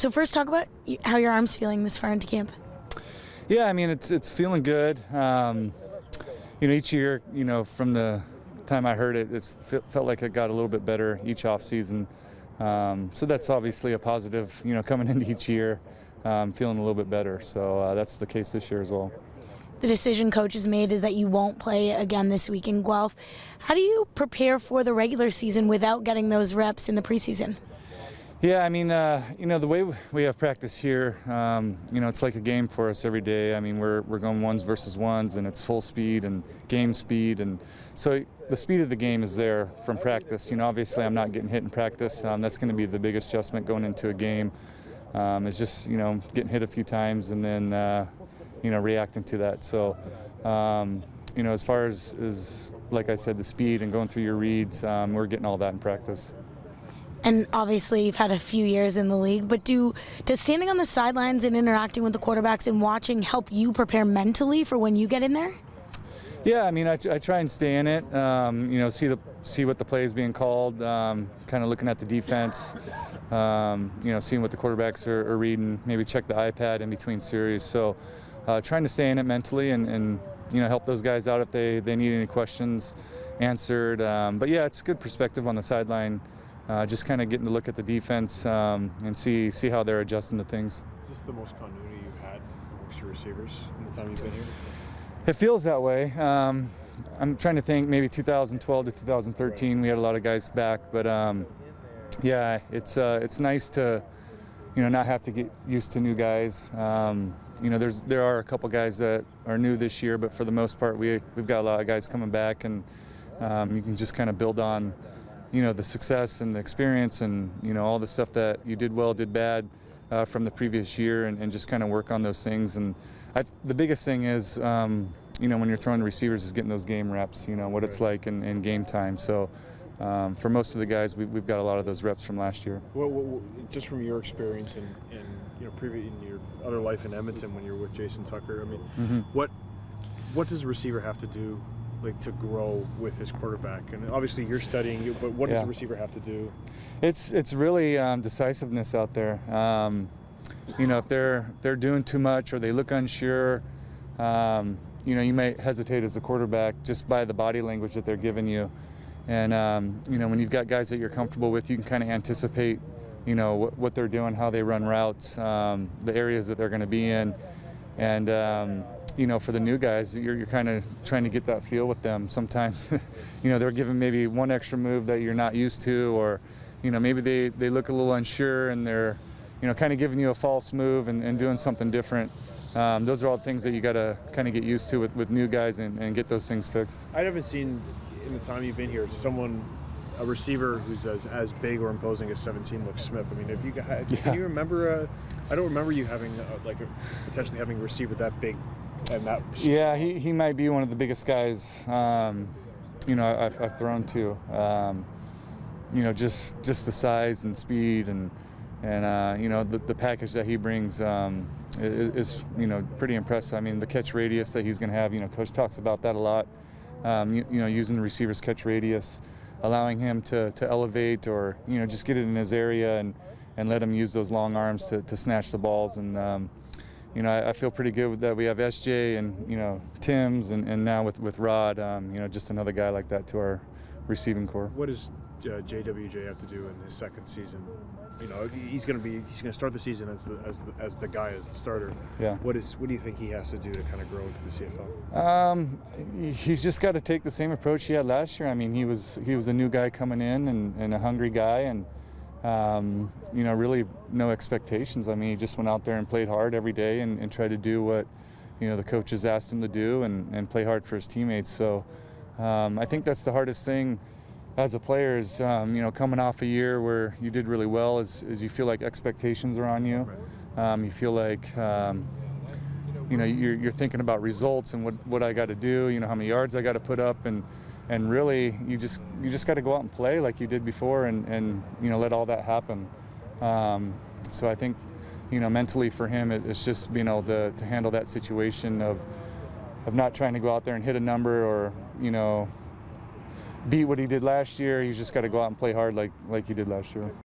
So first, talk about how your arm's feeling this far into camp. Yeah, I mean, it's feeling good. Each year, from the time I heard it, felt like it got a little bit better each off season. So that's obviously a positive, coming into each year, feeling a little bit better. So that's the case this year as well. The decision coach has made is that you won't play again this week in Guelph. How do you prepare for the regular season without getting those reps in the preseason? Yeah, I mean, the way we have practice here, it's like a game for us every day. I mean, we're going ones versus ones, and it's full speed and game speed, and so the speed of the game is there from practice. Obviously I'm not getting hit in practice. That's going to be the biggest adjustment going into a game. It's just getting hit a few times and then reacting to that. So as far as like I said, the speed and going through your reads, we're getting all that in practice. And obviously you've had a few years in the league, but does standing on the sidelines and interacting with the quarterbacks and watching help you prepare mentally for when you get in there? Yeah, I mean, I try and stay in it, see what the play is being called, kind of looking at the defense, seeing what the quarterbacks are reading, maybe check the iPad in between series. So trying to stay in it mentally and help those guys out if they need any questions answered. But yeah, it's a good perspective on the sideline. Just kind of getting to look at the defense and see how they're adjusting to things. Is this the most continuity you've had amongst your receivers in the time you've been here? It feels that way. I'm trying to think, maybe 2012 to 2013, we had a lot of guys back, but yeah, it's nice to not have to get used to new guys. There are a couple guys that are new this year, but for the most part, we've got a lot of guys coming back, and you can just kind of build on the success and the experience and all the stuff that you did well, did bad from the previous year, and just kind of work on those things. And the biggest thing is when you're throwing receivers is getting those game reps, what it's like in game time. So for most of the guys, we've got a lot of those reps from last year. Well, just from your experience in your other life in Edmonton when you were with Jason Tucker, I mean, what does a receiver have to do to grow with his quarterback? And obviously you're studying, but what does a receiver have to do? It's really decisiveness out there. If they're doing too much or they look unsure, you may hesitate as a quarterback just by the body language that they're giving you. And when you've got guys that you're comfortable with, you can kind of anticipate what they're doing, how they run routes, the areas that they're going to be in. And for the new guys, you're kind of trying to get that feel with them. Sometimes, they're giving maybe one extra move that you're not used to, or, maybe they look a little unsure and they're, kind of giving you a false move and doing something different. Those are all things that you got to kind of get used to with new guys and get those things fixed. I haven't seen in the time you've been here a receiver who's as big or imposing as 17 Luke Smith. I mean, can you remember? I don't remember you having potentially having a receiver that big and that. Yeah, he might be one of the biggest guys I've thrown to. Just the size and speed and the package that he brings is pretty impressive. I mean, the catch radius that he's going to have. Coach talks about that a lot. Using the receiver's catch radius, allowing him to elevate or just get it in his area and let him use those long arms to snatch the balls. And I feel pretty good that we have SJ and Tim's and now with Rod, just another guy like that to our receiving core. What does JWJ have to do in his second season? He's going to start the season as the guy, as the starter. Yeah. What do you think he has to do to kind of grow into the CFL? He's just got to take the same approach he had last year. I mean, he was a new guy coming in and a hungry guy, and really no expectations. I mean, he just went out there and played hard every day and tried to do what the coaches asked him to do and play hard for his teammates. So I think that's the hardest thing as a player is, coming off a year where you did really well is you feel like expectations are on you. You feel like, you're thinking about results and what I got to do, how many yards I got to put up, and really you just got to go out and play like you did before and let all that happen. So I think, mentally for him, it's just being able to handle that situation of not trying to go out there and hit a number or, beat what he did last year. He's just got to go out and play hard like he did last year.